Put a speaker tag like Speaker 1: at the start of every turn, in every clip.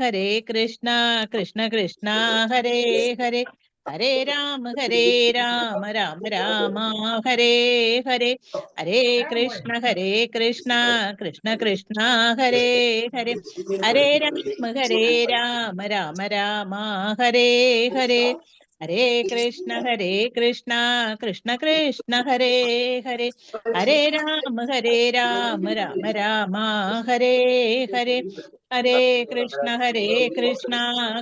Speaker 1: ഹരേ കൃഷ്ണ കൃഷ്ണ കൃഷ്ണ ഹരേ ഹരേ ഹരേ രാമ രാമ രാമ ഹരേ ഹരേ ഹരേ കൃഷ്ണ കൃഷ്ണ കൃഷ്ണ ഹരേ ഹരേ ഹരേ രാമ രാമ ഹരേ ഹരേ ഹരേ കൃഷ്ണ കൃഷ്ണ കൃഷ്ണ ഹരേ ഹരേ ഹരേ രാമ രാമ ഹരേ ഹരേ ഹരേ കൃഷ്ണ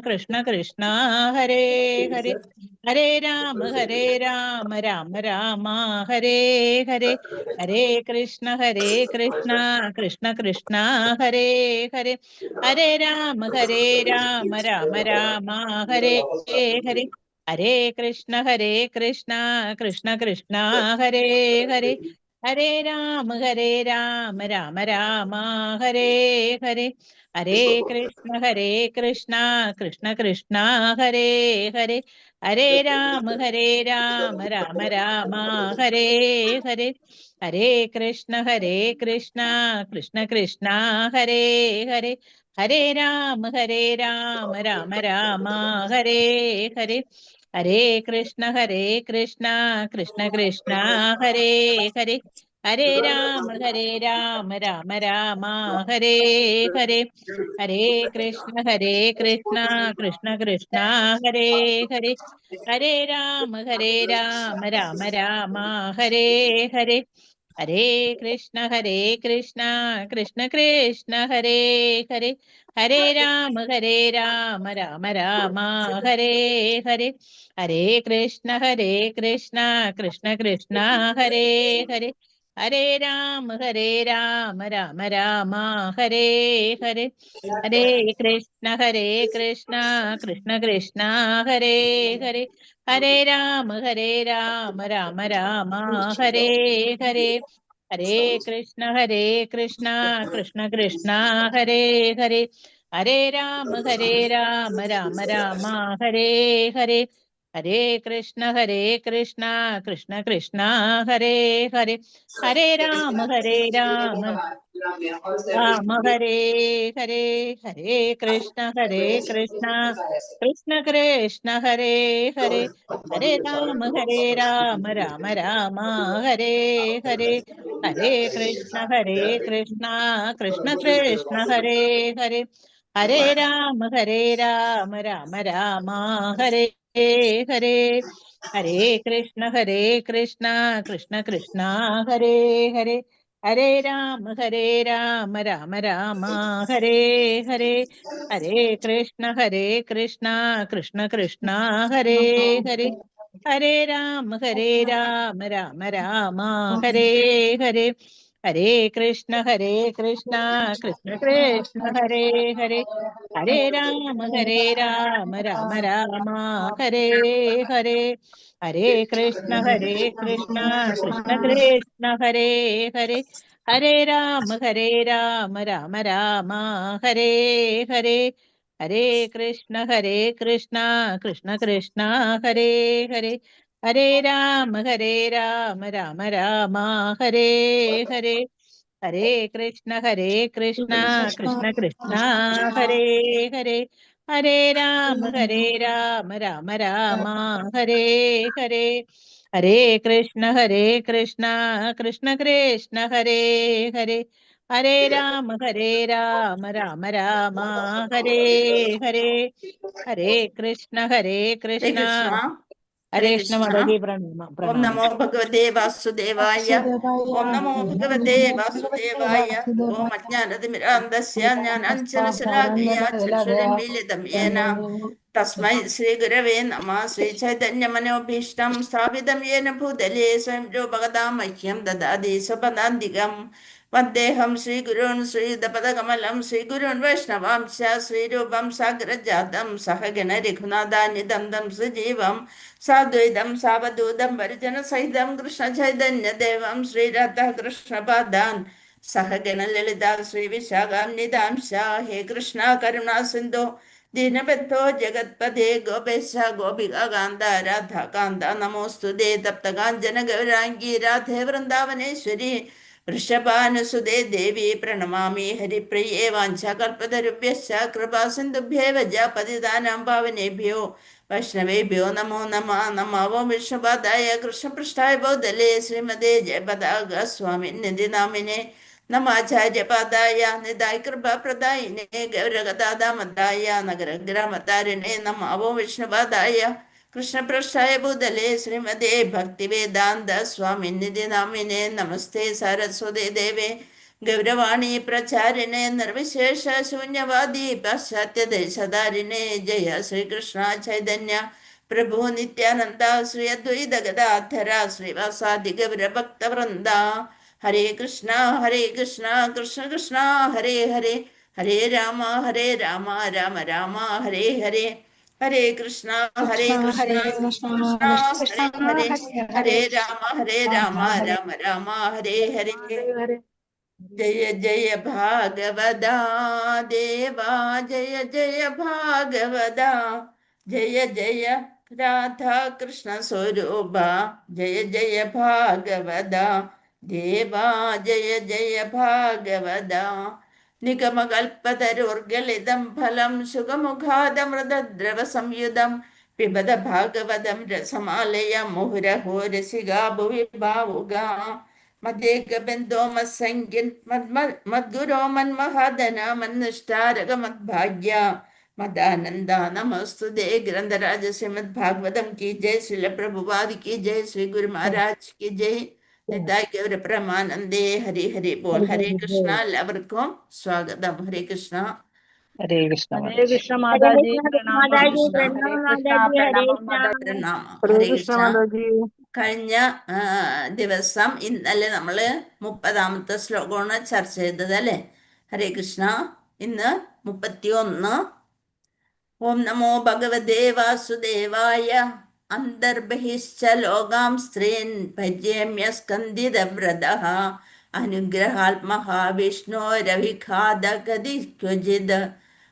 Speaker 1: കൃഷ്ണ കൃഷ്ണ ഹരേ ഹരേ ഹരേ രാമ രാമ ഹരേ ഹരേ ഹരേ കൃഷ്ണ കൃഷ്ണ കൃഷ്ണ ഹരേ ഹരേ ഹരേ രാമ രാമ ഹരേ ഹരേ ഹരേ കൃഷ്ണ കൃഷ്ണ കൃഷ്ണ ഹരേ ഹരേ ഹരേ രാമ രാമ ഹരേ ഹരേ ഹരേ കൃഷ്ണ കൃഷ്ണ കൃഷ്ണ ഹരേ ഹരേ ഹരേ രാമ രാമ ഹരേ ഹരേ ഹരേ കൃഷ്ണ കൃഷ്ണ കൃഷ്ണ ഹരേ ഹരേ ഹരേ രാമ രാമ ഹരേ ഹരേ ഹരേ കൃഷ്ണ കൃഷ്ണ കൃഷ്ണ ഹരേ ഹരേ ഹരേ രാമ രാമ ഹരേ ഹരേ ഹരേ കൃഷ്ണ കൃഷ്ണ കൃഷ്ണ ഹരേ ഹരേ ഹരേ രാമ രാമ ഹരേ ഹരേ ഹരേ കൃഷ്ണ കൃഷ്ണ കൃഷ്ണ ഹരേ ഹരേ ഹരേ രാമ രാമ ഹരേ ഹരേ ഹരേ കൃഷ്ണ കൃഷ്ണ കൃഷ്ണ ഹരേ ഹരേ ഹരേ രാമ രാമ ഹരേ ഹരേ ഹരേ കൃഷ്ണ കൃഷ്ണ കൃഷ്ണ ഹരേ ഹരേ ഹരേ രാമ രാമ ഹരേ ഹരേ ഹരേ കൃഷ്ണ കൃഷ്ണ കൃഷ്ണ ഹരേ ഹരേ ഹരേ രാമ രാമ ഹരേ ഹരേ ഹരേ കൃഷ്ണ കൃഷ്ണ കൃഷ്ണ ഹരേ ഹരേ ഹരേ രാമ രാമ ഹരേ ഹരേ ഹരേ കൃഷ്ണ കൃഷ്ണ കൃഷ്ണ കൃഷ്ണ ഹരേ ഹരേ ഹരേ രാമ രാമ ഹരേ ഹരേ ഹരേ കൃഷ്ണ കൃഷ്ണ കൃഷ്ണ ഹരേ ഹരേ ഹരേ രാമ രാമ ഹരേ ഹരേ ഹരേ കൃഷ്ണ കൃഷ്ണ കൃഷ്ണ ഹരേ ഹരേ ഹരേ രാമ രാമ ഹരേ ഹരേ ഹരേ കൃഷ്ണ കൃഷ്ണ കൃഷ്ണ ഹരേ ഹരേ ഹരേ രാമ രാമ ഹരേ ഹരേ ഹരേ കൃഷ്ണ കൃഷ്ണ കൃഷ്ണ ഹരേ ഹരേ ഹരേ രാമ രാമ ഹരേ ഹരേ ഹരേ കൃഷ്ണ കൃഷ്ണ കൃഷ്ണ ഹരേ ഹരേ ഹരേ രാമ രാമ ഹരേ ഹരേ ഹരേ കൃഷ്ണ കൃഷ്ണ കൃഷ്ണ ഹരേ ഹരേ ഹരേ രാമ രാമ ഹരേ ഹരേ ഹരേ കൃഷ്ണ കൃഷ്ണ കൃഷ്ണ ഹരേ ഹരേ ഹരേ രാമ രാമ ഹരേ ഹരേ ഹരേ കൃഷ്ണ കൃഷ്ണ കൃഷ്ണ ഹരേ ഹരേ ഹരേ രാമ രാമ ഹരേ ഹരേ ഹരേ കൃഷ്ണ
Speaker 2: ഹരേ
Speaker 1: കൃഷ്ണ
Speaker 2: കൃഷ്ണ.
Speaker 1: ഹരേ
Speaker 2: ഹരേ
Speaker 1: കൃഷ്ണ
Speaker 2: കൃഷ്ണ.
Speaker 1: മാതാജി പ്രണാമം
Speaker 2: ഓം
Speaker 1: പ്രണാമം.
Speaker 2: നമോ ഭഗവതേ വാസുദേവായ.
Speaker 3: വാസുദേവായ
Speaker 2: ഓം നമോ ഭഗവതേ വാസുദേവായ. ഓം അജ്ഞാനതിമിരാന്തസ്യ ജ്ഞാനാഞ്ജനശലാകയ ചക്ഷുരുന്മീലിതം യേന തസ്മൈ ശ്രീഗുരവേ നമഃ. ശ്രീചൈതന്യമനോഭീഷ്ടം സ്ഥാപിതം യേന ഭൂതലേ സ്വയം രൂപകഥാ മഹ്യം ദദാതി സ്വപദാന്തികം. വന്ദേഹം ശ്രീഗുരുൻ ശ്രീയുതപദകമലം ശ്രീഗുരുൻ വൈഷ്ണവാംശ ശ്രീരൂപം സാഗ്രജാതം സഹഗണ രഘുനാഥാന്യതം തം സജീവം സാദ്വൈതം സാവധൂതം പരിജന സഹിതം കൃഷ്ണ ചൈതന്യദേവം ശ്രീരാധ കൃഷ്ണപാദാൻ സഹഗണ ലളിത ശ്രീ വിശാഖാന്വിതാംശ. ഹേ കൃഷ്ണ കരുണാ സിന്ധു ദീനബന്ധോ ജഗത്പദേ ഗോപേശ ഗോപികാന്ത രാധാകാന്ത നമോസ്തുതേ. തപ്തകാഞ്ചന ഗൗരാംഗി രാധേ വൃന്ദാവനേശ്വരി വൃഷഭാനുസുതേ ദേവി പ്രണമാമി ഹരിപ്രിയേ വാഞ്ചാകൽപതരുഭ്യശ്ച കൃപാസിന്ധുഭ്യേവ പതിതാനാം പാവനേഭ്യോ വൈഷ്ണവേഭ്യോ നമോ നമഃ. നമോ വിഷ്ണുപാദായ കൃഷ്ണപൃഷ്ഠായ ബോധലേ ശ്രീമതേ ജയപതാക സ്വാമിനിധി നാമിനെ നമാചാര്യപാദായ നിതായ കൃപാപ്രദായിനെ ഗൗരഗദാദാമതായ നഗരഗ്രാമതാരിണേ നമോ വിഷ്ണുപാദായ കൃഷ്ണപൃഷ്ഠായ ഭൂതലേ ശ്രീമതേ ഭക്തിവേദാന്ത സ്വാമിനിധി നാമിനെ നമസ്തേ സരസ്വതേ ദേവേ ഗൗരവാണി പ്രചാരിണേ നിർവിശേഷ ശൂന്യവാദി പാശ്ചാത്യദേശധാരിണേ ജയ ശ്രീകൃഷ്ണ ചൈതന്യ പ്രഭു നിത്യാനന്ദ ശ്രീ അദ്വൈത ഗദാധര ശ്രീവാസാദി ഗൗരഭക്തവൃന്ദ. ഹരേ കൃഷ്ണ കൃഷ്ണ കൃഷ്ണ ഹരേ ഹരേ, ഹരേ രാമ രാമ രാമ ഹരേ ഹരേ. ഹരേ കൃഷ്ണ കൃഷ്ണ കൃഷ്ണ ഹരേ ഹരേ, ഹരേ രാമ രാമ രാമ ഹരേ ഹരേ. ജയ ജയ ഭാഗവത ദേവാ, ജയ ജയ ഭാഗവത, ജയ ജയ രാധാകൃഷ്ണ സ്വരൂപ, ജയ ജയ ഭാഗവത ദേവാ, ജയ ജയ ഭാഗവത. നിഗമകൽപ്പതരുർഗളിതം ഫലം സുഖമുഖാദമൃതദ്രവ സംയുതം പിബത ഭാഗവതം രസമാലയ മുഹുരഹോ രസികാ ഭുവി ഭാവുക. മദ്ദേകബന്ധോ മത്സംഖ്യൻ മദ്ഗുരോ മന്മഹാദന മന്നിഷ്ടാരക മദ്ഭാഗ്യ മദാനന്ദ നമസ്തുതേ. ഗ്രന്ഥരാജ ശ്രീമദ് ഭാഗവതം की जय, श्रील प्रभुपाद की जय, श्री गुरु महाराज की जय. നിതായ് ഗൗരപ്രമാനന്ദേ. ഹരി ഹരി ബോൾ. ഹരേ കൃഷ്ണ. എല്ലാവർക്കും സ്വാഗതം. ഹരേ കൃഷ്ണ.
Speaker 1: ഹരേ കൃഷ്ണ.
Speaker 3: ഹരേ കൃഷ്ണ മാതാജി, പ്രണാമം.
Speaker 2: മാതാജി,
Speaker 3: ഹരേ കൃഷ്ണ, പ്രണാമം മാതാജി.
Speaker 2: പ്രണാമം.
Speaker 3: ഹരേ
Speaker 2: ഹരേ
Speaker 3: കൃഷ്ണ
Speaker 2: കൃഷ്ണ.
Speaker 3: മാതാജി.
Speaker 2: കഴിഞ്ഞ ദിവസം ഇന്നലെ നമ്മള് 30ാമത്തെ ശ്ലോകമാണ് ചർച്ച ചെയ്തത് അല്ലെ. ഹരേ കൃഷ്ണ. ഇന്ന് 31. ഓം നമോ ഭഗവതേ വാസുദേവായ അന്തർബഹിശ്ച ലോകാം സ്ത്രീൻ ഭജ്യേമ്യ സ്കന്ദിതവ്രതഃ അനുഗ്രഹാത്മഃ വിഷ്ണോരവിഘാതഗതി ക്വചിത്.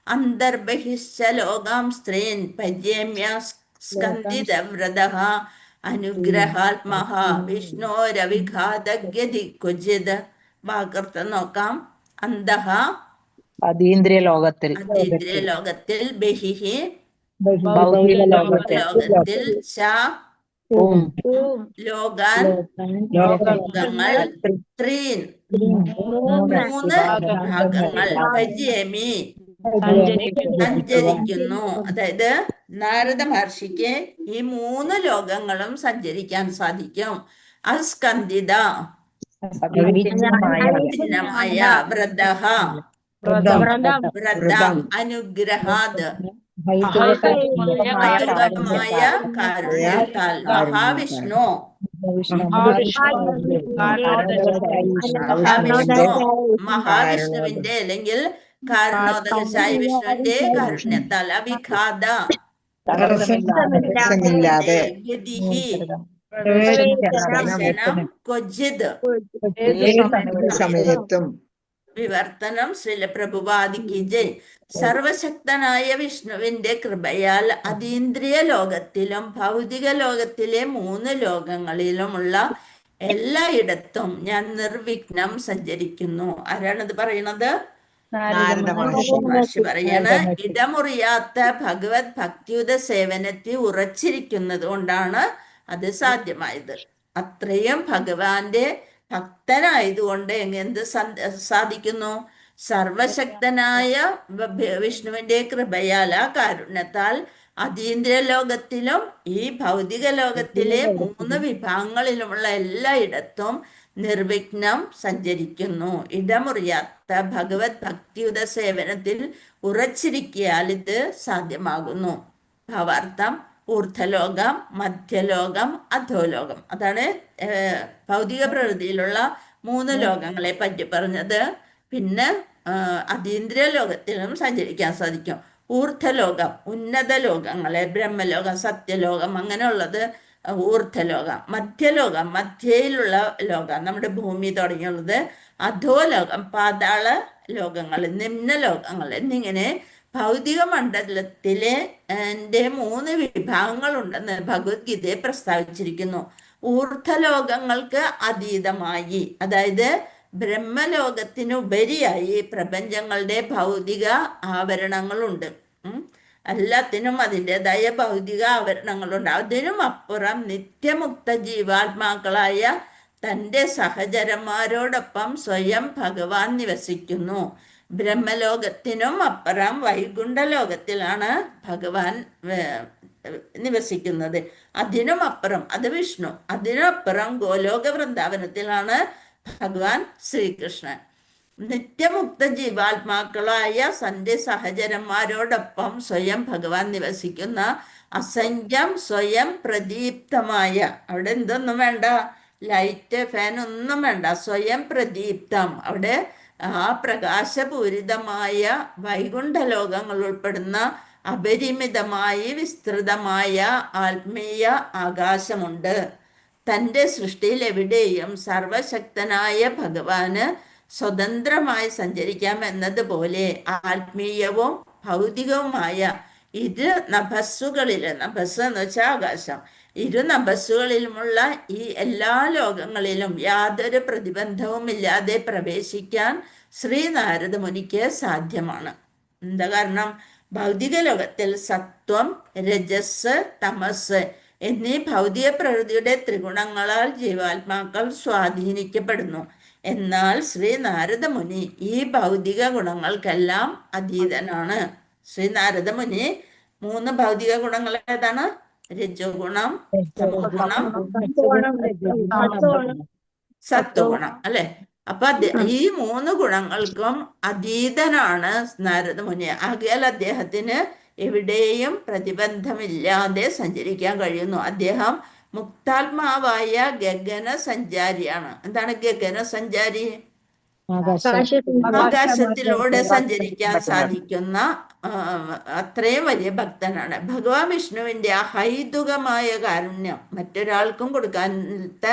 Speaker 2: അന്തർബഹിശ്ച ലോകാം സ്ത്രീൻ ഭജ്യേമ്യ സ്കന്ദിതവ്രതഃ അനുഗ്രഹാത്മഃ വിഷ്ണോരവിഘാതഗതി ക്വചിത്. വാക്കർത്ഥം നോക്കാം. അന്തഃ
Speaker 1: അതീന്ദ്രിയ ലോകത്തിൽ,
Speaker 2: അതീന്ദ്രിയ ലോകത്തിൽ, ബഹിഹി
Speaker 1: ഭൗതിക ലോകത്തിൽ,
Speaker 2: ലോകത്തിൽ, ച
Speaker 1: ഓം
Speaker 2: ലോകാൻ ലോകങ്ങൾ, ത്രീൻ മൂന്ന് ഭാഗങ്ങൾ, ഭജ്യേമി സഞ്ചരിക്കുന്നു. അതായത് നാരദ മഹർഷിക്ക് ഈ 3 ലോകങ്ങളും സഞ്ചരിക്കാൻ സാധിക്കും. അസ്കന്ദിത വിഭിന്നമായ, വ്രതഃ വ്രതം അനുഗ്രഹാത് ഭൗതികമായ കാരുണ്യത്താൽ, മഹാവിഷ്ണു മഹാവിഷ്ണുവിന്റെ അല്ലെങ്കിൽ കാരുണോദകശായ വിഷ്ണുവിന്റെ കാരുണ്യത്താൽ, അവിഘാത ഗതിഹി ദർശനം, ക്വചിത്
Speaker 4: സമയത്തും
Speaker 2: വിവർത്തനം. ശ്രീല പ്രഭുപാദിക്ക് ജയ്. സർവശക്തനായ വിഷ്ണുവിന്റെ കൃപയാൽ അതീന്ദ്രിയ ലോകത്തിലും ഭൗതിക ലോകത്തിലെ 3 ലോകങ്ങളിലുമുള്ള എല്ലായിടത്തും ഞാൻ നിർവിഘ്നം സഞ്ചരിക്കുന്നു. ആരാണിത് പറയുന്നത്? മഹർഷി പറയാണ്. ഇടമുറിയാത്ത ഭഗവത് ഭക്തിയുത സേവനത്തിൽ ഉറച്ചിരിക്കുന്നത് കൊണ്ടാണ് അത് സാധ്യമായത്. അത്രയും ഭഗവാന്റെ ഭക്തനായതുകൊണ്ട് എന്ത് സാധിക്കുന്നു? സർവശക്തനായ വിഷ്ണുവിന്റെ കൃപയാൽ, കാരുണ്യത്താൽ അതീന്ദ്രിയ ലോകത്തിലും ഈ ഭൗതിക ലോകത്തിലെ 3 വിഭാഗങ്ങളിലുമുള്ള എല്ലായിടത്തും നിർവിഘ്നം സഞ്ചരിക്കുന്നു. ഇടമുറിയാത്ത ഭഗവത് ഭക്തിയുത സേവനത്തിൽ ഉറച്ചിരിക്കിയാൽ ഇത് സാധ്യമാകുന്നു. ഭാവാർത്ഥം: ഊർധ്വലോകം, മധ്യലോകം, അധോലോകം. അതാണ് ഭൗതിക പ്രകൃതിയിലുള്ള 3 ലോകങ്ങളെ പറ്റി പറഞ്ഞത്. പിന്നെ അതീന്ദ്രിയ ലോകത്തിലും സഞ്ചരിക്കാൻ സാധിക്കും. ഊർധ്വലോകം, ഉന്നത ലോകങ്ങളെ, ബ്രഹ്മലോകം, സത്യലോകം, അങ്ങനെയുള്ളത് ഊർധ്വലോകം. മധ്യലോകം, മധ്യയിലുള്ള ലോകം, നമ്മുടെ ഭൂമി തുടങ്ങിയുള്ളത്. അധോലോകം, പാതാള ലോകങ്ങൾ, നിമ്നലോകങ്ങൾ എന്നിങ്ങനെ ഭൗതിക മണ്ഡലത്തിലെ 3 വിഭാഗങ്ങളുണ്ടെന്ന് ഭഗവത്ഗീതയെ പ്രസ്താവിച്ചിരിക്കുന്നു. ഊർധ്വലോകങ്ങൾക്ക് അതീതമായി, അതായത് ബ്രഹ്മലോകത്തിനുപരിയായി പ്രപഞ്ചങ്ങളുടെ ഭൗതിക ആവരണങ്ങളുണ്ട്. എല്ലാത്തിനും അതിൻ്റെതായ ഭൗതിക ആവരണങ്ങളുണ്ട്. അതിനും അപ്പുറം നിത്യമുക്ത ജീവാത്മാക്കളായ തൻ്റെ സഹചരന്മാരോടൊപ്പം സ്വയം ഭഗവാൻ നിവസിക്കുന്നു. ബ്രഹ്മലോകത്തിനും അപ്പുറം വൈകുണ്ഠലോകത്തിലാണ് ഭഗവാൻ നിവസിക്കുന്നത്. അതിനും അപ്പുറം അത് വിഷ്ണു, അതിനപ്പുറം ഗോലോക വൃന്ദാവനത്തിലാണ് ഭഗവാൻ ശ്രീകൃഷ്ണൻ. നിത്യമുക്ത ജീവാത്മാക്കളായ തൻ്റെ സഹചരന്മാരോടൊപ്പം സ്വയം ഭഗവാൻ നിവസിക്കുന്ന അസംഖ്യം സ്വയം പ്രദീപ്തമായ, അവിടെ എന്തൊന്നും വേണ്ട, ലൈറ്റ് ഫാൻ ഒന്നും വേണ്ട, സ്വയം പ്രദീപ്തം, അവിടെ ആ പ്രകാശപൂരിതമായ വൈകുണ്ഠലോകങ്ങൾ ഉൾപ്പെടുന്ന അപരിമിതമായി വിസ്തൃതമായ ആത്മീയ ആകാശമുണ്ട്. തൻ്റെ സൃഷ്ടിയിൽ എവിടെയും സർവശക്തനായ ഭഗവാന് സ്വതന്ത്രമായി സഞ്ചരിക്കാം എന്നതുപോലെ ആത്മീയവും ഭൗതികവുമായ ഇരു നഭസ്സുകളിൽ, നഭസ് എന്ന് വെച്ചാൽ ആകാശം, ഇരു നഭസ്സുകളിലുമുള്ള ഈ എല്ലാ ലോകങ്ങളിലും യാതൊരു പ്രതിബന്ധവും ഇല്ലാതെ പ്രവേശിക്കാൻ ശ്രീനാരദ മുനിക്ക് സാധ്യമാണ്. എന്താ കാരണം? ഭൗതിക ലോകത്തിൽ സത്വം, രജസ്, തമസ് എന്നീ ഭൗതിക പ്രകൃതിയുടെ ത്രിഗുണങ്ങളാൽ ജീവാത്മാക്കൾ സ്വാധീനിക്കപ്പെടുന്നു. എന്നാൽ ശ്രീനാരദ മുനി ഈ ഭൗതിക ഗുണങ്ങൾക്കെല്ലാം അതീതനാണ്. ശ്രീനാരദ മുനി 3 ഭൗതിക ഗുണങ്ങൾ ഏതാണ്? രജോ ഗുണം, തമോ ഗുണം, സത്വഗുണം, അല്ലെ? അപ്പൊ ഈ 3 ഗുണങ്ങൾക്കും അതീതനാണ് നാരദ മുനി. ആകയാൽ അദ്ദേഹത്തിന് എവിടെയും പ്രതിബന്ധമില്ലാതെ സഞ്ചരിക്കാൻ കഴിയുന്നു. അദ്ദേഹം മുക്താത്മാവായ ഗഗന സഞ്ചാരിയാണ്. എന്താണ് ഗഗന സഞ്ചാരി? ആകാശത്തിലൂടെ സഞ്ചരിക്കാൻ സാധിക്കുന്ന അത്രയും വലിയ ഭക്തനാണ്. ഭഗവാൻ വിഷ്ണുവിന്റെ അഹൈതുകമായ കാരുണ്യം, മറ്റൊരാൾക്കും കൊടുക്കാത്ത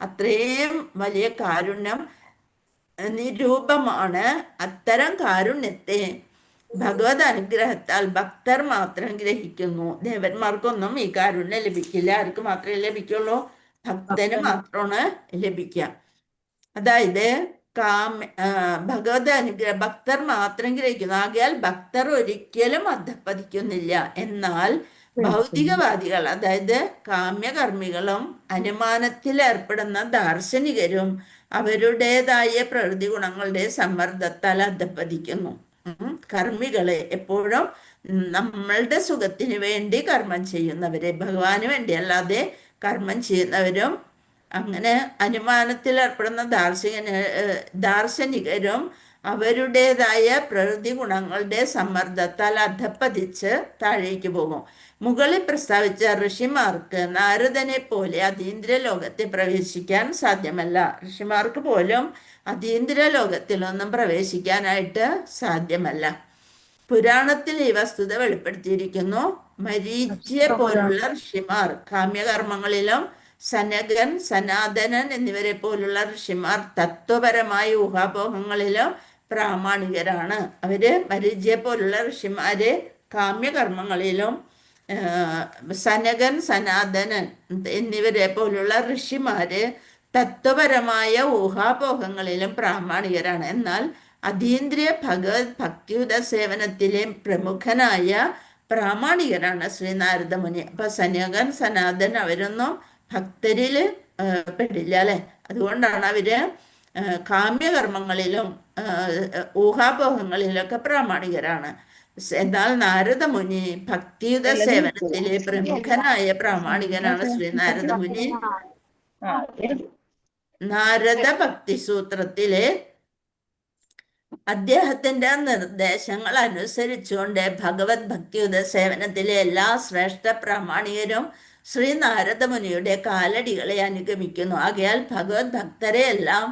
Speaker 2: അത്രയും വലിയ കാരുണ്യം നിരൂപമാണ്. അത്തരം കാരുണ്യത്തെ ഭഗവത് അനുഗ്രഹത്താൽ ഭക്തർ മാത്രം ഗ്രഹിക്കുന്നു. ദേവന്മാർക്കൊന്നും ഈ കാരുണ്യം ലഭിക്കില്ല. ആർക്ക് മാത്രമേ ലഭിക്കുള്ളൂ? ഭക്തന് മാത്രമാണ് ലഭിക്കുക. അതായത് ഭഗവത് അനുഗ്രഹം ഭക്തർ മാത്രം ഗ്രഹിക്കുന്നു. ആകയാൽ ഭക്തർ ഒരിക്കലും അധപ്പതിക്കുന്നില്ല. എന്നാൽ ഭൗതികവാദികൾ, അതായത് കാമ്യകർമ്മികളും അനുമാനത്തിൽ ഏർപ്പെടുന്ന ദാർശനികരും അവരുടേതായ പ്രകൃതി ഗുണങ്ങളുടെ സമ്മർദ്ദത്താൽ അധപ്പതിക്കുന്നു. കർമ്മികളെ എപ്പോഴും നമ്മളുടെ സുഖത്തിന് വേണ്ടി കർമ്മം ചെയ്യുന്നവരെ, ഭഗവാന് വേണ്ടി അല്ലാതെ കർമ്മം ചെയ്യുന്നവരും അങ്ങനെ അനുമാനത്തിൽ ഏർപ്പെടുന്ന ദാർശനികരും അവരുടേതായ പ്രകൃതി ഗുണങ്ങളുടെ സമ്മർദ്ദത്താൽ അധപ്പതിച്ച് താഴേക്ക് പോകും. മുകളിൽ പ്രസ്താവിച്ച ഋഷിമാർക്ക് നാരദനെ പോലെ അതീന്ദ്രിയ ലോകത്തിൽ പ്രവേശിക്കാൻ സാധ്യമല്ല. ഋഷിമാർക്ക് പോലും അതീന്ദ്രിയ ലോകത്തിലൊന്നും പ്രവേശിക്കാനായിട്ട് സാധ്യമല്ല. പുരാണത്തിൽ ഈ വസ്തുത വെളിപ്പെടുത്തിയിരിക്കുന്നു. മരീചിയെ പോലുള്ള ഋഷിമാർ കാമ്യകർമ്മങ്ങളിലും സനകൻ, സനാതനൻ എന്നിവരെ പോലുള്ള ഋഷിമാർ തത്വപരമായ ഊഹാപോഹങ്ങളിലും പ്രാമാണികരാണ്. അവര് മരീചിയെ പോലുള്ള ഋഷിമാര് കാമ്യകർമ്മങ്ങളിലും സനകൻ, സനാതനൻ എന്നിവരെ പോലുള്ള ഋഷിമാര് തത്വപരമായ ഊഹാപോഹങ്ങളിലും പ്രാമാണികരാണ്. എന്നാൽ അതീന്ദ്രിയ ഭഗവത് ഭക്തിയുത സേവനത്തിലെ പ്രമുഖനായ പ്രാമാണികരാണ് ശ്രീനാരദ മുനി. അപ്പൊ സനകൻ, സനാതൻ അവരൊന്നും ഭക്തരില് പെടില്ല, അല്ലെ? അതുകൊണ്ടാണ് അവര് കാമ്യകർമ്മങ്ങളിലും ഊഹാപോഹങ്ങളിലൊക്കെ പ്രാമാണികരാണ്. എന്നാൽ നാരദ മുനി ഭക്തിയുത സേവനത്തിലെ പ്രമുഖനായ പ്രാമാണികനാണ് ശ്രീനാരദ മുനി. നാരദ ഭക്തി സൂത്രത്തിലെ അദ്ദേഹത്തിന്റെ നിർദ്ദേശങ്ങൾ അനുസരിച്ചുകൊണ്ട് ഭഗവത് ഭക്തിയുത സേവനത്തിലെ എല്ലാ ശ്രേഷ്ഠ പ്രാമാണികരും ശ്രീനാരദ മുനിയുടെ കാലടികളെ അനുഗമിക്കുന്നു. ആകയാൽ ഭഗവത് ഭക്തരെ എല്ലാം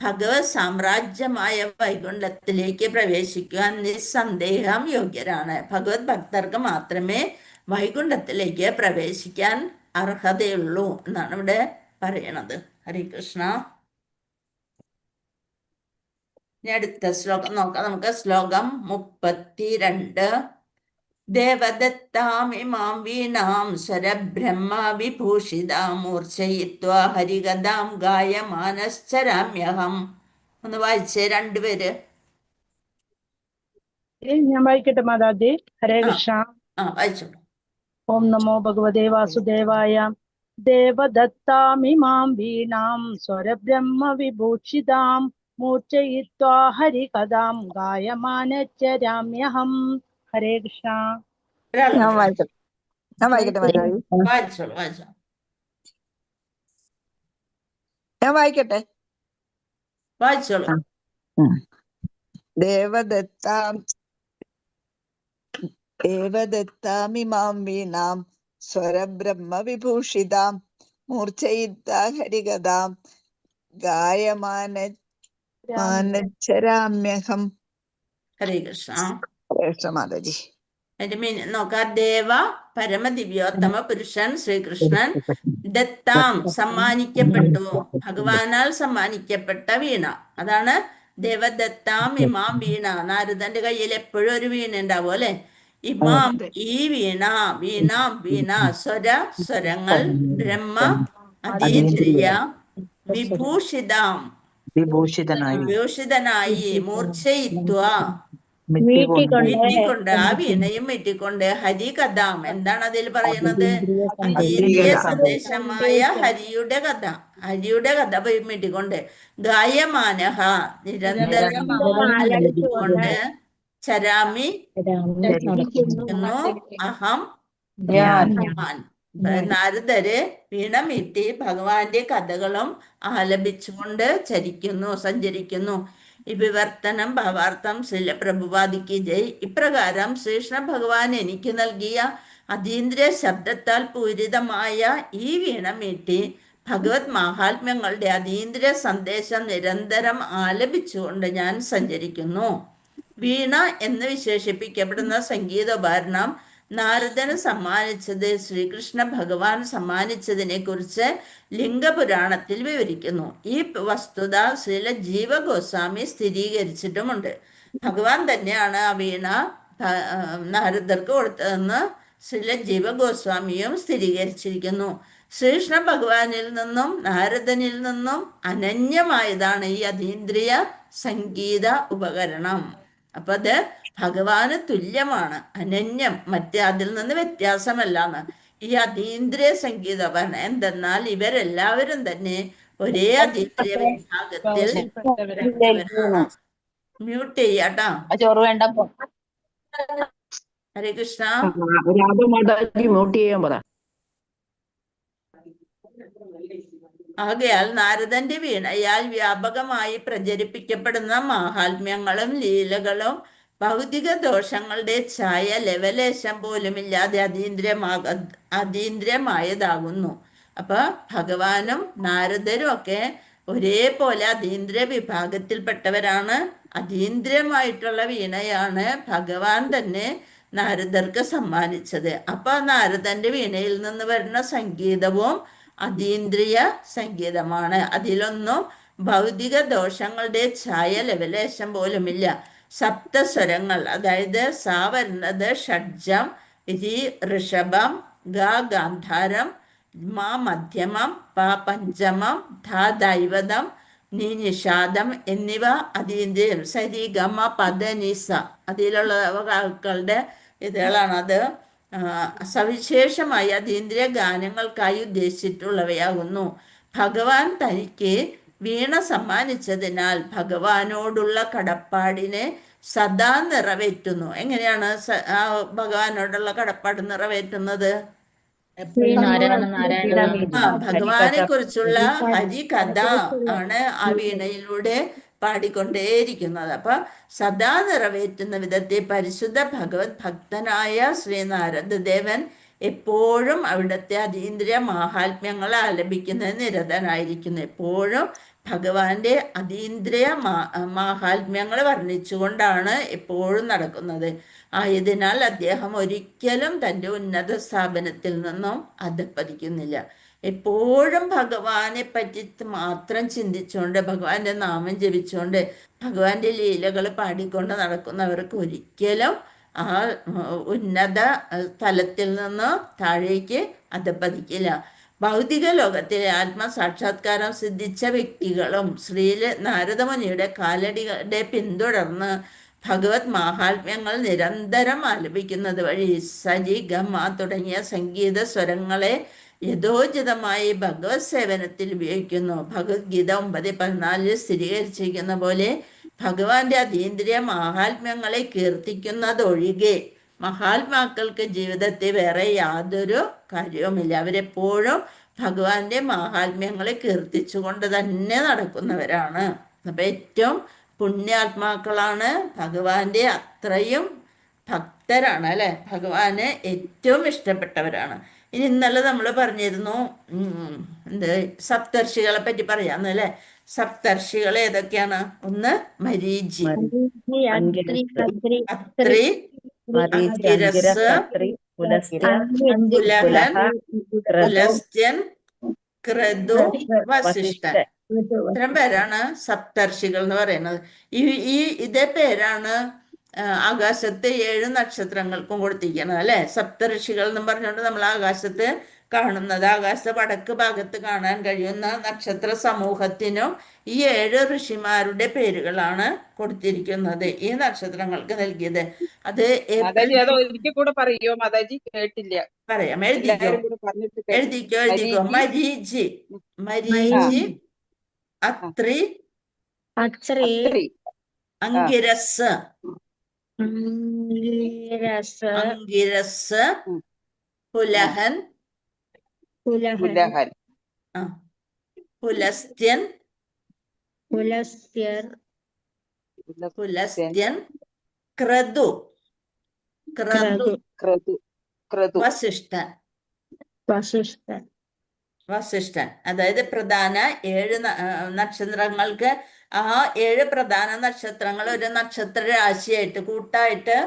Speaker 2: ഭഗവത് സാമ്രാജ്യമായ വൈകുണ്ഠത്തിലേക്ക് പ്രവേശിക്കുവാൻ നിസ്സന്ദേഹം യോഗ്യരാണ്. ഭഗവത് ഭക്തർക്ക് മാത്രമേ വൈകുണ്ഠത്തിലേക്ക് പ്രവേശിക്കാൻ അർഹതയുള്ളൂ എന്നാണ് ഇവിടെ പറയണത്. ഹരേ കൃഷ്ണ. ഇനി അടുത്ത ശ്ലോകം നോക്കാം. നമുക്ക് ശ്ലോകം 32. ദേവദത്താമിമാം വീണാം സ്വരബ്രഹ്മ വിഭൂഷിതാം മൂർച്ഛയിത്വാ ഹരികഥാം ഗായമാനശ്ചരാമ്യഹം ഒന്ന് വായിച്ചേ രണ്ടുപേര്.
Speaker 3: ഞാൻ വായിക്കട്ടെ മാതാജി. ഹരേ
Speaker 2: ആ
Speaker 3: കൃഷ്ണ.
Speaker 2: വായിച്ചോളൂ.
Speaker 3: ഓം നമോ ഭഗവതേ വാസുദേവായ. ദേവദത്താമിമാം വീണാം സ്വരബ്രഹ്മ വിഭൂഷിതാം മൂർച്ചയിത്വാ ഹരികഥാം ഗായമാനച്ചരാമ്യഹം. ഹരേ കൃഷ്ണ.
Speaker 2: ഒരാൾ
Speaker 4: ഞാൻ
Speaker 2: കൂടെ
Speaker 4: വായിക്കട്ടെ മാതാജി.
Speaker 2: വായിച്ചോളൂ.
Speaker 4: ഞാൻ വായിക്കട്ടെ.
Speaker 2: വായിച്ചോളൂ.
Speaker 4: ദേവദത്താമിമാം വീണാം സ്വരബ്രഹ്മ വിഭൂഷിതാം മൂർച്ചയിത്താ ഹരികഥാം ഗായമാനച്ചരാമ്യഹം.
Speaker 2: ഹരേ കൃഷ്ണ.
Speaker 4: കൃഷ്ണ മാതാജി.
Speaker 2: അതിന്റെ മീനിങ് നോക്കാം. ദേവ പരമദിവ്യോത്തമ പുരുഷൻ ശ്രീകൃഷ്ണൻ ദത്താം സമ്മാനിക്കപ്പെട്ടു, ഭഗവാനാൽ സമ്മാനിക്കപ്പെട്ട വീണ. അതാണ് ദേവദത്താം ഇമാം വീണ. നാരദന്റെ കയ്യിൽ എപ്പോഴും ഒരു വീണ ഉണ്ടാവും അല്ലെ. ഇമാം ഈ വീണ, വീണാം വീണ സ്വരങ്ങൾ, ബ്രഹ്മ അതീന്ദ്രിയ, വിഭൂഷിതനായി, മൂർച്ഛയിത്വ മീറ്റിക്കൊണ്ട്, ആ വീണയും മീറ്റിക്കൊണ്ട്, ഹരികഥാം എന്താണ് അതിൽ പറയുന്നത്? അതീന്ദ്രിയ സന്ദേശമായ ഹരിയുടെ കഥ മീട്ടിക്കൊണ്ട്, ഗായമാനഹ നിരന്തരം കൊണ്ട്, ചരാമി അഹം ഞാൻ. നാരദര് വീണമീട്ടി ഭഗവാന്റെ കഥകളും ആലപിച്ചുകൊണ്ട് സഞ്ചരിക്കുന്നു. ഈ വിവർത്തനം ഭാവാർത്ഥം ശ്രീല പ്രഭുപാദിക്ക് ജയ്. ഇപ്രകാരം ശ്രീകൃഷ്ണ ഭഗവാൻ എനിക്ക് നൽകിയ അതീന്ദ്രിയ ശബ്ദത്താൽ പൂരിതമായ ഈ വീണമീട്ടി ഭഗവത് മാഹാത്മ്യങ്ങളുടെ അതീന്ദ്രിയ സന്ദേശം നിരന്തരം ആലപിച്ചുകൊണ്ട് ഞാൻ സഞ്ചരിക്കുന്നു. വീണ എന്ന് വിശേഷിപ്പിക്കപ്പെടുന്ന സംഗീതോപകരണം നാരദന് സമ്മാനിച്ചത് ശ്രീകൃഷ്ണ ഭഗവാൻ സമ്മാനിച്ചതിനെ കുറിച്ച് ലിംഗപുരാണത്തിൽ വിവരിക്കുന്നു. ഈ വസ്തുത ശ്രീല ജീവഗോസ്വാമി സ്ഥിരീകരിച്ചിട്ടുമുണ്ട്. ഭഗവാൻ തന്നെയാണ് ആ വീണ നാരദർക്ക് കൊടുത്തതെന്ന് ശ്രീല ജീവഗോസ്വാമിയും സ്ഥിരീകരിച്ചിരിക്കുന്നു. ശ്രീകൃഷ്ണ ഭഗവാനിൽ നിന്നും നാരദനിൽ നിന്നും അനന്യമായതാണ് ഈ അതീന്ദ്രിയ സംഗീത ഉപകരണം. അപ്പൊ അത് ഭഗവാന് തുല്യമാണ്, അനന്യം, മറ്റേ അതിൽ നിന്ന് വ്യത്യാസമല്ലാന്ന്. ഈ അതീന്ദ്രിയ സംഗീതോപകരണം എന്തെന്നാൽ ഇവരെല്ലാവരും തന്നെ ഒരേ അതീന്ദ്രിയ വിഭാഗത്തിൽ മ്യൂട്ട് ചെയ്യാട്ടാ. ഹരേ കൃഷ്ണ.
Speaker 3: മ്യൂട്ട് ചെയ്യാൻ പറ.
Speaker 2: ആകയാൽ നാരദന്റെ വീണയാൽ വ്യാപകമായി പ്രചരിപ്പിക്കപ്പെടുന്ന മാഹാത്മ്യങ്ങളും ലീലകളും ഭൗതിക ദോഷങ്ങളുടെ ഛായ ലവലേശം പോലുമില്ലാതെ അതീന്ദ്രിയമായതാകുന്നു. അപ്പൊ ഭഗവാനും നാരദരും ഒക്കെ ഒരേപോലെ അതീന്ദ്രിയ വിഭാഗത്തിൽപ്പെട്ടവരാണ്. അതീന്ദ്രിയമായിട്ടുള്ള വീണയാണ് ഭഗവാൻ തന്നെ നാരദർക്ക് സമ്മാനിച്ചത്. അപ്പൊ നാരദന്റെ വീണയിൽ നിന്ന് വരുന്ന സംഗീതവും അതീന്ദ്രിയ സംഗീതമാണ്. അതിലൊന്നും ഭൗതിക ദോഷങ്ങളുടെ ഛായ ലവലേശം പോലുമില്ല. സപ്തസ്വരങ്ങൾ, അതായത് സാ വരുന്നത് ഷഡ്ജം, രി ഋഷഭം, ഗ ഗാന്ധാരം, മാ മധ്യമം, പ പഞ്ചമം, ധ ദൈവതം, നീ നിഷാദം എന്നിവ അതീന്ദ്രിയം. സരി ഗമ പദ നിസ അതിലുള്ള ആൾക്കളുടെ ഇതുകളാണ്. അത് സവിശേഷമായി അതീന്ദ്രിയ ഗാനങ്ങൾക്കായി ഉദ്ദേശിച്ചിട്ടുള്ളവയാകുന്നു. ഭഗവാൻ തനിക്ക് വീണ സമ്മാനിച്ചതിനാൽ ഭഗവാനോടുള്ള കടപ്പാടിനെ സദാ നിറവേറ്റുന്നു. എങ്ങനെയാണ് ഭഗവാനോടുള്ള കടപ്പാട് നിറവേറ്റുന്നത്? ഭഗവാനെ കുറിച്ചുള്ള ഹരികഥ ആണ് ആ വീണയിലൂടെ പാടിക്കൊണ്ടേയിരിക്കുന്നത്. അപ്പൊ സദാ നിറവേറ്റുന്ന വിധത്തെ പരിശുദ്ധ ഭഗവത് ഭക്തനായ ശ്രീനാരദദേവൻ എപ്പോഴും അവിടുത്തെ അതീന്ദ്രിയ മാഹാത്മ്യങ്ങൾ ആലപിക്കുന്നത് നിരതനായിരിക്കുന്നു. എപ്പോഴും ഭഗവാന്റെ അതീന്ദ്രിയ മാഹാത്മ്യങ്ങൾ വർണ്ണിച്ചുകൊണ്ടാണ് എപ്പോഴും നടക്കുന്നത്. ആയതിനാൽ അദ്ദേഹം ഒരിക്കലും തൻ്റെ ഉന്നത സ്ഥാപനത്തിൽ നിന്നും അധപ്പതിക്കുന്നില്ല. എപ്പോഴും ഭഗവാനെ പറ്റി മാത്രം ചിന്തിച്ചുകൊണ്ട് ഭഗവാന്റെ നാമം ജപിച്ചുകൊണ്ട് ഭഗവാന്റെ ലീലകൾ പാടിക്കൊണ്ട് നടക്കുന്നവർക്ക് ഒരിക്കലും ആ ഉന്നത തലത്തിൽ നിന്ന് താഴേക്ക് അധപ്പതിക്കില്ല. ഭൗതിക ലോകത്തിലെ ആത്മസാക്ഷാത്കാരം സിദ്ധിച്ച വ്യക്തികളും നാരദമുനിയുടെ കാലടികളുടെ പിന്തുടർന്ന് ഭഗവത് മാഹാത്മ്യങ്ങൾ നിരന്തരം ആലപിക്കുന്നത് വഴി സജി ഗമ തുടങ്ങിയ സംഗീത സ്വരങ്ങളെ യഥോചിതമായി ഭഗവത് സേവനത്തിൽ ഉപയോഗിക്കുന്നു. ഭഗവത്ഗീത 9:14 സ്ഥിരീകരിച്ചിരിക്കുന്ന പോലെ ഭഗവാന്റെ അതീന്ദ്രിയ മാഹാത്മ്യങ്ങളെ കീർത്തിക്കുന്നതൊഴികെ മഹാത്മാക്കൾക്ക് ജീവിതത്തിൽ വേറെ യാതൊരു കാര്യവുമില്ല. അവരെപ്പോഴും ഭഗവാന്റെ മാഹാത്മ്യങ്ങളെ കീർത്തിച്ചുകൊണ്ട് തന്നെ നടക്കുന്നവരാണ്. അപ്പം ഏറ്റവും പുണ്യാത്മാക്കളാണ്, ഭഗവാന്റെ അത്രയും ഭക്തരാണ് അല്ലെ, ഭഗവാന് ഏറ്റവും ഇഷ്ടപ്പെട്ടവരാണ്. ഇനി ഇന്നലെ നമ്മൾ പറഞ്ഞിരുന്നു എന്ത് സപ്തർഷികളെ പറ്റി പറയാന്ന് അല്ലെ. സപ്തർഷികൾ ഏതൊക്കെയാണ്? ഒന്ന് മരീചി, അത്രി, അംഗിരസ്, പുലഹൻ, പുലസ്ത്യൻ, ക്രതു, വസിഷ്ഠൻ. ഇത്തരം പേരാണ് സപ്തർഷികൾ എന്ന് പറയുന്നത്. ഇതേ പേരാണ് ആകാശത്ത് 7 നക്ഷത്രങ്ങൾക്കും കൊടുത്തിരിക്കുന്നത് അല്ലെ. സപ്തർഷികൾ എന്ന് പറഞ്ഞുകൊണ്ട് നമ്മൾ ആകാശത്ത് കാണുന്നത്, ആകാശ വടക്ക് ഭാഗത്ത് കാണാൻ കഴിയുന്ന നക്ഷത്ര സമൂഹത്തിനും ഈ 7 ഋഷിമാരുടെ പേരുകളാണ് കൊടുത്തിരിക്കുന്നത്, ഈ നക്ഷത്രങ്ങൾക്ക് നൽകിയത്. അത്
Speaker 5: പറയോ മാതാജി? കേട്ടില്ല.
Speaker 2: പറയാം, എഴുതിക്കോ. മരീചി, അത്രി, അംഗിരസ്, പുലഹൻ, പുലസ്ത്യൻ, ക്രതു, വസിഷ്ഠൻ. അതായത് പ്രധാന 7 നക്ഷത്രങ്ങൾക്ക് ആ 7 പ്രധാന നക്ഷത്രങ്ങൾ ഒരു നക്ഷത്ര രാശിയായിട്ട് കൂട്ടായിട്ട്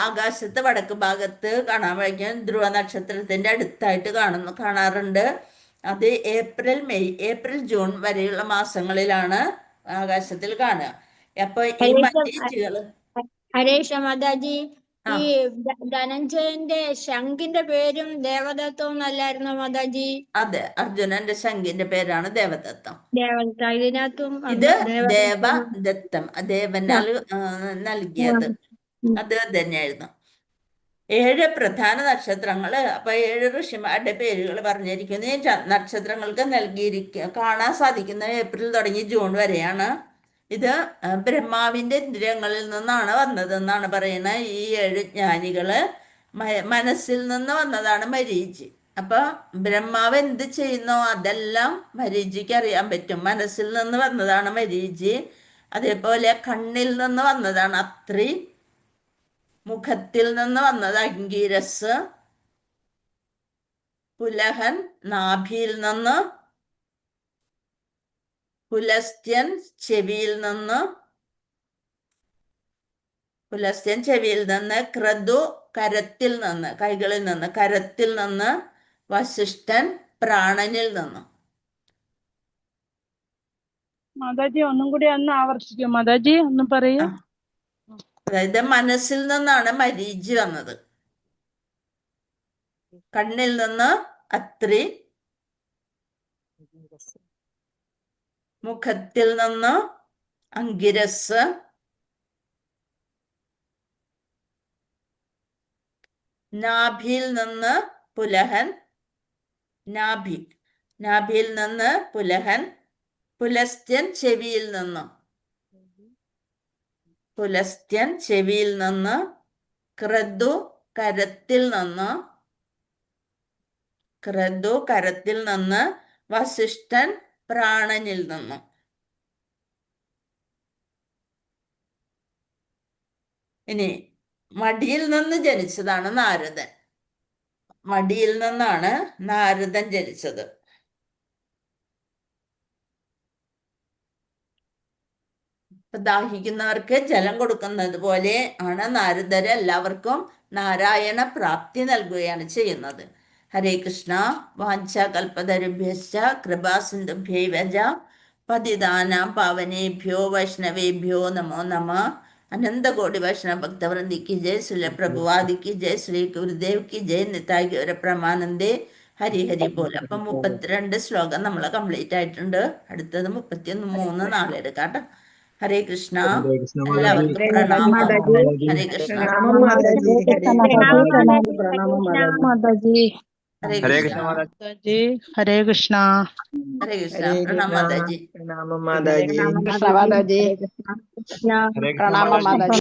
Speaker 2: ആകാശത്ത് വടക്ക് ഭാഗത്ത് കാണാൻ കഴിയും. ധ്രുവ നക്ഷത്രത്തിന്റെ അടുത്തായിട്ട് കാണാറുണ്ട്. അത് ഏപ്രിൽ ജൂൺ വരെയുള്ള മാസങ്ങളിലാണ് ആകാശത്തിൽ കാണുക. അപ്പൊ ഈ മരീചികള്
Speaker 6: മാതാജി, ഈ ധനഞ്ജയന്റെ ശംഖിന്റെ പേരും ദേവദത്തം അല്ലായിരുന്നു മാതാജി?
Speaker 2: അതെ, അർജുനന്റെ ശംഖിന്റെ പേരാണ് ദേവദത്തം.
Speaker 6: ഇതിനകത്തും
Speaker 2: ഇത് ദേവദത്തം, ദേവനാൽ നൽകിയത്, അത് തന്നെയായിരുന്നു. 7 പ്രധാന നക്ഷത്രങ്ങള്. അപ്പൊ 7 ഋഷിമാരുടെ പേരുകൾ പറഞ്ഞിരിക്കുന്നു. ഈ നക്ഷത്രങ്ങൾക്ക് കാണാൻ സാധിക്കുന്ന ഏപ്രിൽ തുടങ്ങി ജൂൺ വരെയാണ്. ഇത് ബ്രഹ്മാവിന്റെ ഇന്ദ്രിയങ്ങളിൽ നിന്നാണ് വന്നതെന്നാണ് പറയുന്നത്. ഈ 7 ജ്ഞാനികള് മനസ്സിൽ നിന്ന് വന്നതാണ് മരീചി. അപ്പൊ ബ്രഹ്മാവ് എന്ത് ചെയ്യുന്നോ അതെല്ലാം മരീചിക്ക് അറിയാൻ പറ്റും. മനസ്സിൽ നിന്ന് വന്നതാണ് മരീചി. അതേപോലെ കണ്ണിൽ നിന്ന് വന്നതാണ് അത്രി, മുഖത്തിൽ നിന്ന് വന്നത് അംഗീരസ്, പുലഹൻ നാഭിയിൽ നിന്ന്, പുലസ്ത്യൻ ചെവിയിൽ നിന്ന്, ക്രതു കരത്തിൽ നിന്ന്, കൈകളിൽ നിന്ന്, കരത്തിൽ നിന്ന്, വസിഷ്ഠൻ പ്രാണനിൽ നിന്ന്.
Speaker 3: മാതാജി ഒന്നും കൂടി ഒന്ന് ആവർത്തിക്കും മാതാജി, ഒന്ന് പറയൂ.
Speaker 2: അതായത് മനസ്സിൽ നിന്നാണ് മരീചി വന്നത്, കണ്ണിൽ നിന്ന് അത്രി, മുഖത്തിൽ നിന്ന് അംഗിരസ്, നാഭിയിൽ നിന്ന് പുലഹൻ, നാഭിയിൽ നിന്ന് പുലഹൻ, പുലസ്ത്യൻ ചെവിയിൽ നിന്ന്, ക്രതു കരത്തിൽ നിന്ന്, വസിഷ്ഠൻ പ്രാണനിൽ നിന്ന്. ഇനി മടിയിൽ നിന്ന് ജനിച്ചതാണ് നാരദൻ. മടിയിൽ നിന്നാണ് നാരദൻ ജനിച്ചത്. ദാഹിക്കുന്നവർക്ക് ജലം കൊടുക്കുന്നത് പോലെ ആണ് നാരദര് എല്ലാവർക്കും നാരായണ പ്രാപ്തി നൽകുകയാണ് ചെയ്യുന്നത്. ഹരേ കൃഷ്ണ. വാഞ്ചാകൽപതരുഭ്യശ്ച കൃപാസിന്ധുഭ്യൈവ പതിതാനാം പാവനേഭ്യോ വൈഷ്ണവേഭ്യോ നമോ നമഃ. അനന്തകോടി വൈഷ്ണവ ഭക്തവൃന്ദി की जय, श्री प्रभुवादि की जय, श्री गुरुदेव की जय, निताई गौर प्रमानंदे. ഹരി ഹരി പോലെ. അപ്പം 32 ശ്ലോകം നമ്മൾ കംപ്ലീറ്റ് ആയിട്ടുണ്ട്. അടുത്തത് 33 നാളെ എടുക്കാം കേട്ടോ. ഹരേ കൃഷ്ണ.
Speaker 7: ഹരേ കൃഷ്ണ മാതാജി.
Speaker 2: എല്ലാവർക്കും പ്രണാമം. ഹരേ കൃഷ്ണ.
Speaker 4: പ്രണാമം മാതാജി. ഹരേ
Speaker 3: മാതാജി
Speaker 2: ഹരേ
Speaker 7: ഹരേ
Speaker 2: കൃഷ്ണ.
Speaker 7: കൃഷ്ണ മാതാജി.
Speaker 3: മാതാജി ഹരേ കൃഷ്ണ.
Speaker 2: ഹരേ കൃഷ്ണ. പ്രണാമം മാതാജി.
Speaker 4: പ്രണാമം മാതാജി.
Speaker 6: മാതാജി.
Speaker 7: ഹരേ കൃഷ്ണ മാതാജി.